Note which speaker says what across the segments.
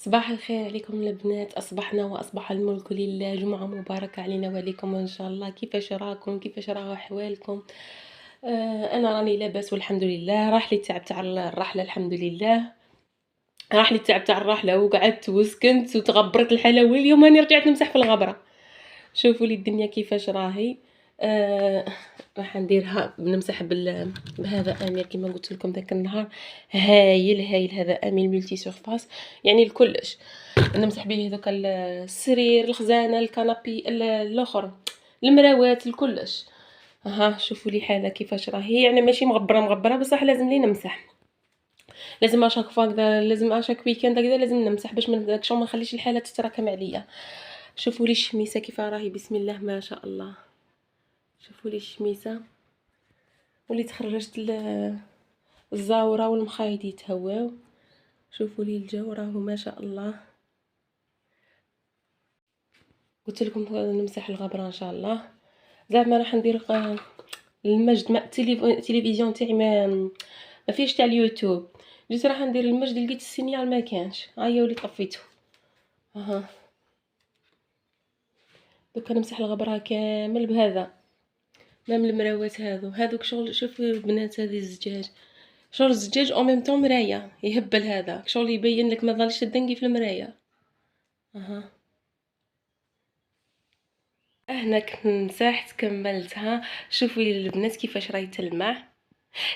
Speaker 1: صباح الخير عليكم البنات، أصبحنا وأصبح الملك لله. جمعة مباركة علينا وعليكم إن شاء الله. كيفاش راكم؟ كيفاش راه أحوالكم؟ أنا راني لاباس والحمد لله. راح لي التعب تاع الرحلة الحمد لله، راح لي التعب تاع الرحلة وقعدت وسكنت وتغبرت الحالة، واليوم راني رجعت نمسح في الغبرة. شوفوا لي الدنيا كيفاش راهي. آه راح نديرها نمسح بهذا امير كما قلت لكم ذاك النهار. هايل هايل هذا امير ملتي سيرفاس، يعني الكلش. نمسح به دوك السرير، الخزانه، الكنابي، الاخر، المراوات، الكلش. ها شوفوا لي حاله كيفاش راهي، يعني ماشي مغبره بصح لازم لي نمسح. لازم اشاك فوا هكذا، لازم اشاك ويكاند هكذا لازم نمسح باش ما نخليش الحاله تتراكم عليا. شوفوا لي الشميسه كيف راهي، بسم الله ما شاء الله. شوفوا لي الشميسه، وليت خرجت الزاوره والمخايد يتهواو. شوفوا لي الجو راهو ما شاء الله. قلت لكم نمسح الغبره ان شاء الله. زعما راح ندير المجد ما التلفزيون تاعي ما فيش تاع اليوتيوب. جيت راح ندير المجد، لقيت السينيال ما كانش، هيا ولي طفيته. اها دوكا نمسح الغبره كامل بهذا. مام المراوات هذوك شغل. شوفوا البنات هذه الزجاج، شغل الزجاج او ميم طون مرايه يهبل هذا شغل، يبين لك ما ظلش الدنقي في المرايه. اها هناك مسحت كملتها. شوفوا لي البنات كيفاش راهي تلمع.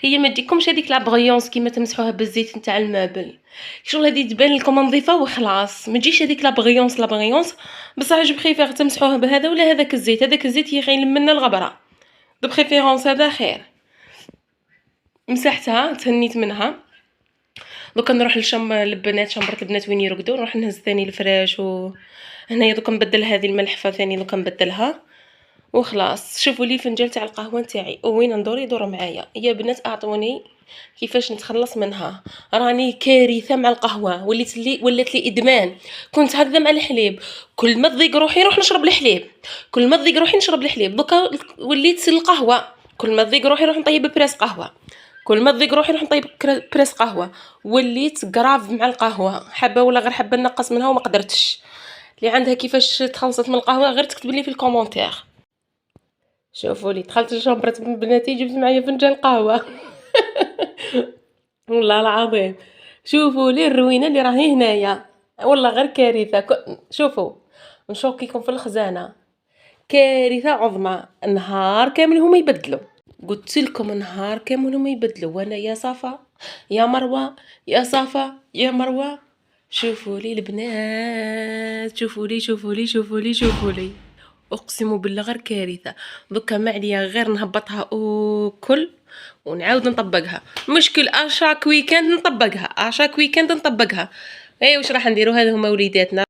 Speaker 1: هي ما تجيكمش هذيك لا بغيونس كيما تمسحوها بالزيت نتاع المابل، شغل هذه تبان لكم نظيفه وخلاص. ما تجيش هذيك لا بغيونس بصح جو بريفير تمسحوها بهذا ولا هذاك الزيت. هذاك الزيت يخيل منا الغبره، دو بريفيرونس هذا خير. مسحتها تهنيت منها. دوكا نروح لشم البنات، شمبرة البنات وين يرقدوا، نروح نهز ثاني الفراش. و هنايا دوكا نبدل هذه الملحفه ثاني، دوكا نبدلها وخلاص. شوفوا لي الفنجان تاع القهوه نتاعي وين ندور يدور معايا يا بنات، اعطوني كيفاش نتخلص منها. راني كارثه مع القهوه، ولات لي ادمان. كنت هكذا مع الحليب، كل ما تضيق روحي نروح نشرب الحليب، كل ما تضيق روحي نشرب الحليب. دوكا وليت القهوه، كل ما تضيق روحي نروح نطيب بريس قهوه، كل ما تضيق روحي نروح نطيب بريس قهوه. وليت كراف مع القهوه، حابه ولا غير حابه نقص منها وما قدرتش. اللي عندها كيفاش تخلصت من القهوه غير تكتب لي في الكومونتير. شوفوا لي دخلت لشومبرة بناتي جبت معايا فنجان قهوه. والله العظيم شوفوا لي الروينه اللي راهي هنايا، والله غير كارثه. شوفوا نشوكيكم في الخزانه، كارثه عظمى. نهار كامل هما يبدلوا، قلت لكم نهار كامل هما يبدلوا، وانا يا صفا يا مروه يا صفا يا مروه. شوفوا لي البنات، شوفوا لي اقسم بالله غير كارثه. دوكا ما عليا غير نهبطها وكل ونعاود نطبقها. مشكل اشاك ويكاند نطبقها، اشاك ويكاند نطبقها. اي واش راح نديروا؟ هذا هما وليداتنا،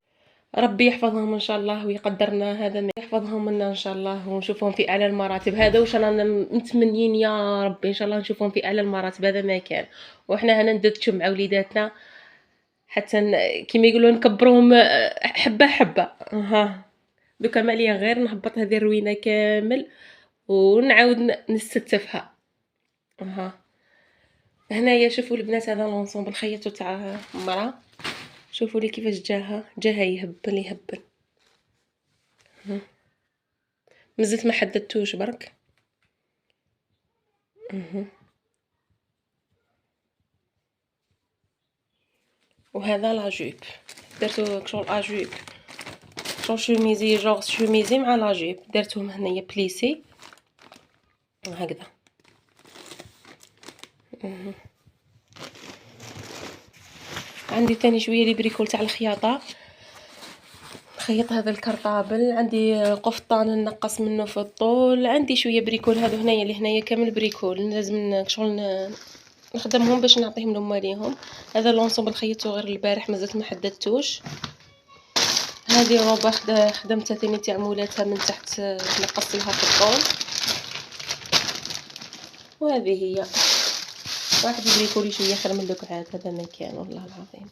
Speaker 1: ربي يحفظهم ان شاء الله ويقدرنا هذا ما يحفظهم منا ان شاء الله، ونشوفهم في اعلى المراتب. هذا واش رانا متمنين يا ربي، ان شاء الله نشوفهم في اعلى المراتب. هذا ما كان، وحنا هنا نددشوا مع وليداتنا حتى كيما يقولوا نكبروهم حبه حبه. ها دوكا ما عليا غير نهبط هذه الروينه كامل ونعاود نستفها. ها هنايا شوفوا البنات، هذا لونسومبل خيطو تاع مرا. شوفوا لي كيفاش جاها يهبل. مازلت ما حددتوش برك. وهذا لاجوب درتو شغل اجوب، شغل شوميزي، جوغ شوميزي مع لاجوب درتهم هنايا بليسي هكذا. عندي ثاني شويه لي بريكول تاع الخياطه، خيط هذا الكرطابل. عندي قفطان نقص منه في الطول. عندي شويه بريكول هذو هنايا اللي هنايا كامل بريكول، لازم شغل نخدمهم باش نعطيهم لمواليهم. هذا لونسومبل خيطته غير البارح مازلت ما حددتوش. هذه روبه خدمتها ثاني تاع مولاتها من تحت، نقصت لها في الطول. وهذه هي واحد يبريكولي شويه خير من القعاد، هذا ما كان والله العظيم.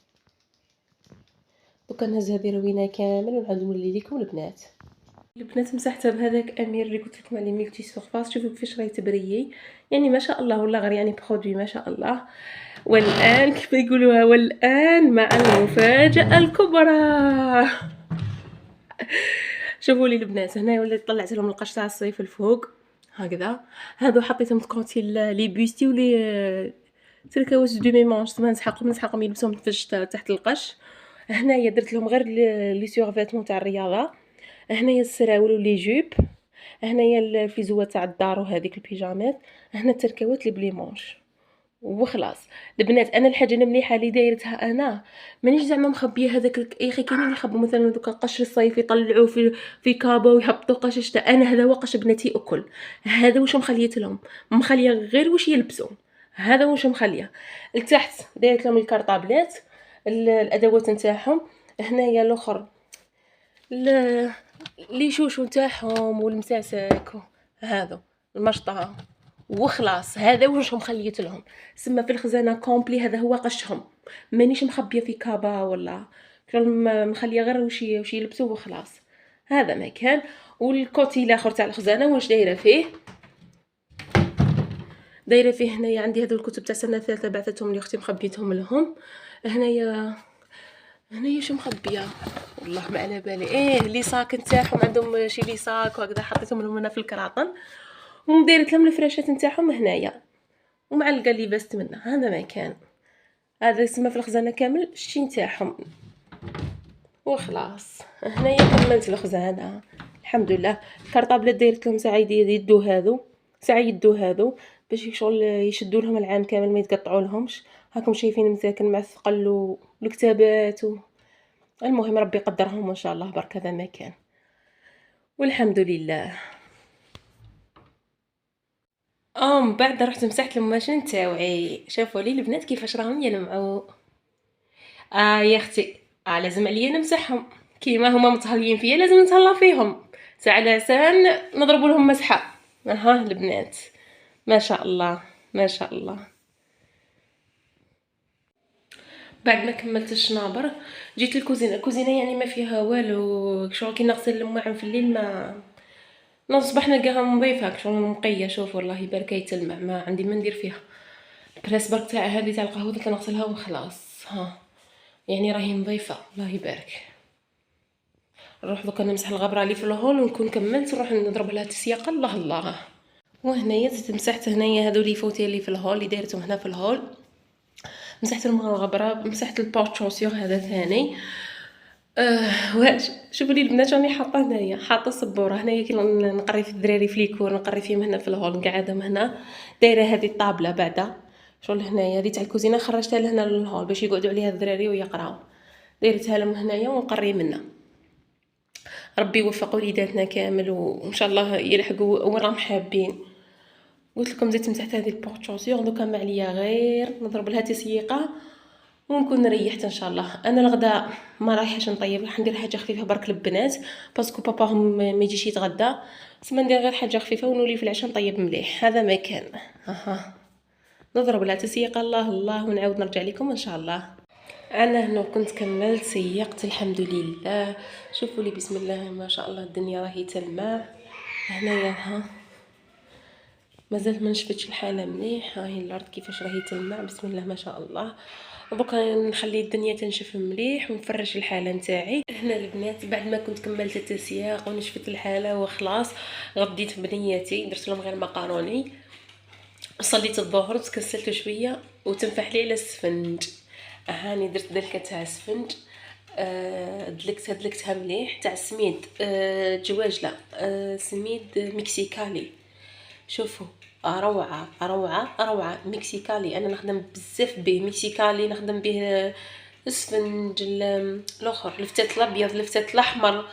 Speaker 1: دوكا نهز هذه روينه كامل ونعاود نولي لكم البنات مسحتها بهذاك امير اللي قلت لكم عليه ملتي سورفاس. شوفوا كيفاش راهي تبريي، يعني ما شاء الله والله غير يعني برودوي ما شاء الله. والآن كيف يقولوها، والآن مع المفاجأة الكبرى. شوفوا لي البنات، هنايا وليت طلعت لهم القش تاع الصيف الفوق هكذا. هادو حطيتهم كونتي لي بوستي ولي تركاوات دو ميمونج، تما نسحقهم يلبسوهم في الشتا تحت القش. هنايا درت لهم غير لي سورفيتمون تاع الرياضه. هنايا السراول ولي جوب. هنايا الفيزوات تاع الدار وهذيك البيجامات. هنا التركاوات لي بلي مونش وخلاص. البنات انا الحاجه المليحه اللي دايرتها انا، مانيش زعما مخبيه هذاك يا اخي. كاينين اللي يخبوا مثلا دوك القش الصيف يطلعوه في كابا ويهبطوا قش الشتاء. انا هذا هو قش بناتي اكل. هذا واش مخليت لهم، مخليه غير واش يلبسوا. هذا واش مخليه. لتحت دايرت لهم الكارطابلات الادوات نتاعهم. هنايا الاخر لي شوشو نتاعهم والمساسك هذا المشطه وخلاص. هذا واش خليت لهم سما في الخزانه كومبلي. هذا هو قشهم، مانيش مخبيه في كابا ولا مخليه غير واش يلبسوا وخلاص. هذا ما كان. والكوتي الاخر تاع الخزانه واش دايره فيه، دايره فيه هنايا عندي هذو الكتب تاع سنه ثالثه بعثتهم لي اختي مخبيتهم لهم. هنايا شو مخبيه والله ما على بالي. لي صاك نتاعهم عندهم شي لي صاك وهكذا حطيتهم لهم هنا في الكراطن. ودايرت لهم الفراشات نتاعهم هنايا ومعلقه لي باست منها. هذا ما كان. هذا يسمى في الخزانه كامل الشي نتاعهم وخلاص. هنايا كملت الخزانه الحمد لله. الكرطابله دايرت لهم ساعه يدو هذو باش شغل يشدوا لهم العام كامل ما يتقطعوا لهمش. هاكم شايفين مساكن مع الثقل والكتابات المهم ربي يقدرهم ان شاء الله برك. هذا ما كان والحمد لله. من بعد رحت مسحت الماشين تاوعي. شافوا لي البنات كيفاش راهم يلمعوا. يا اختي لازم عليا نمسحهم كيما هما متهليين فيا، لازم نتهلا فيهم ساعه لسان نضربوا لهم مسحه. البنات ما شاء الله ما شاء الله. بعد ما كملت الشنابر جيت الكوزينه يعني ما فيها والو. شغل كي نغسل الماعن في الليل ما نصبح نلقاها نظيفه شغل نقيه. شوف والله يبارك يتلمع ما عندي ما ندير فيها. البلاس برك تاع هذه تاع القهوه كنغسلها وخلاص. يعني راهي نظيفه الله يبارك. نروح دوكا نمسح الغبره اللي في الهول ونكون كملت نروح نضرب لها تسياقه. الله الله. وهنايا زدت مسحت هنايا هذو لي فوتي اللي في الهول اللي دايرتهم هنا في الهول. مسحت لهم الغبره. مسحت البورتشونسيور هذا ثاني. واش شوفوا لي البنات راني حاطه هنايا حاطه السبوره هنايا كي نقري في الدراري في ليكور نقري فيهم هنا في الهول نقعدهم هنا. دايره هذه الطابله بعدا شغل هنايا هذه تاع الكوزينه خرجتها لهنا للهول باش يقعدوا عليها الدراري ويقراو. دايرتها لهم هنايا ونقري منها. ربي يوفق وليداتنا كامل وان شاء الله يلحقوا وين راهم حابين. قلت لكم زدت مسحت هذه البورتشونسيور دوكا ما عليا غير نضرب لها تسييقه ونكون ريحت ان شاء الله. انا الغداء ما رايحاش نطيب، راح ندير حاجه خفيفه برك للبنات باسكو باباهم ما يجيش يتغدى. سما ندير غير حاجه خفيفه ونولي في العشاء نطيب مليح. هذا ما كان. نضرب لها تسييقه الله الله ونعاود نرجع لكم ان شاء الله. انا هنا كنت كملت سيقت الحمد لله. شوفوا لي بسم الله ما شاء الله الدنيا راهي تلمع هنايا. مازال ما نشفتش الحاله مليح. هاي الارض كيفاش راهي تلمع بسم الله ما شاء الله. دوكا نخلي الدنيا تنشف مليح ونفرش الحاله نتاعي. هنا البنات بعد ما كنت كملت التسياق ونشفت الحاله وخلاص غديت بنياتي درت لهم غير مقاروني. صليت الظهر تكسلت شويه وتنفح لي على السفنج. هاني درت دلكه تاع السفنج. دلكتها مليح تاع سميد جواجله سميد مكسيكالي. شوفوا روعه روعه روعه مكسيكالي. انا نخدم بزاف به مكسيكالي نخدم به السفنج الاخر الفتات الابيض الفتات الاحمر.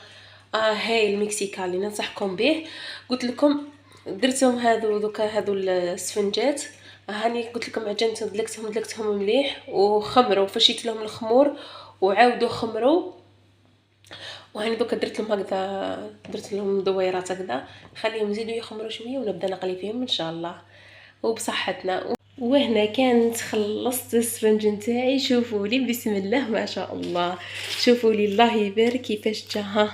Speaker 1: هاي المكسيكالي ننصحكم به. قلت لكم درتهم هذو السفنجات. هاني قلت لكم عجنت دلكتهم مليح وخمروا فشيت لهم الخمور وعاودوا خمروا. وهاني دوكا درت لهم هكذا درت لهم دويرات هكذا نخليهم يزيدوا يخمروا شويه ونبدا نقلي فيهم ان شاء الله وبصحتنا. وهنا كانت خلصت السفنج نتاعي. شوفوا لي بسم الله ما شاء الله. شوفوا لي الله يبارك كيفاش جا.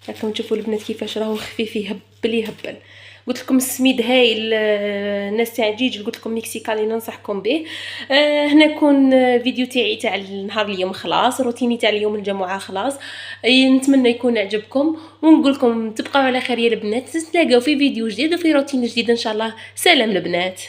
Speaker 1: راكم تشوفوا البنات كيفاش راهو خفيف يهبل. قلت لكم السميد هايل، الناس تاع جيج قلت لكم مكسيكاني ننصحكم به. هنا يكون فيديو تاع النهار اليوم خلاص، روتيني تاع اليوم الجمعه خلاص. نتمنى يكون عجبكم، ونقول لكم تبقاو على خير يا البنات، نتلاقاو في فيديو جديد وفي روتين جديد ان شاء الله. سلام البنات.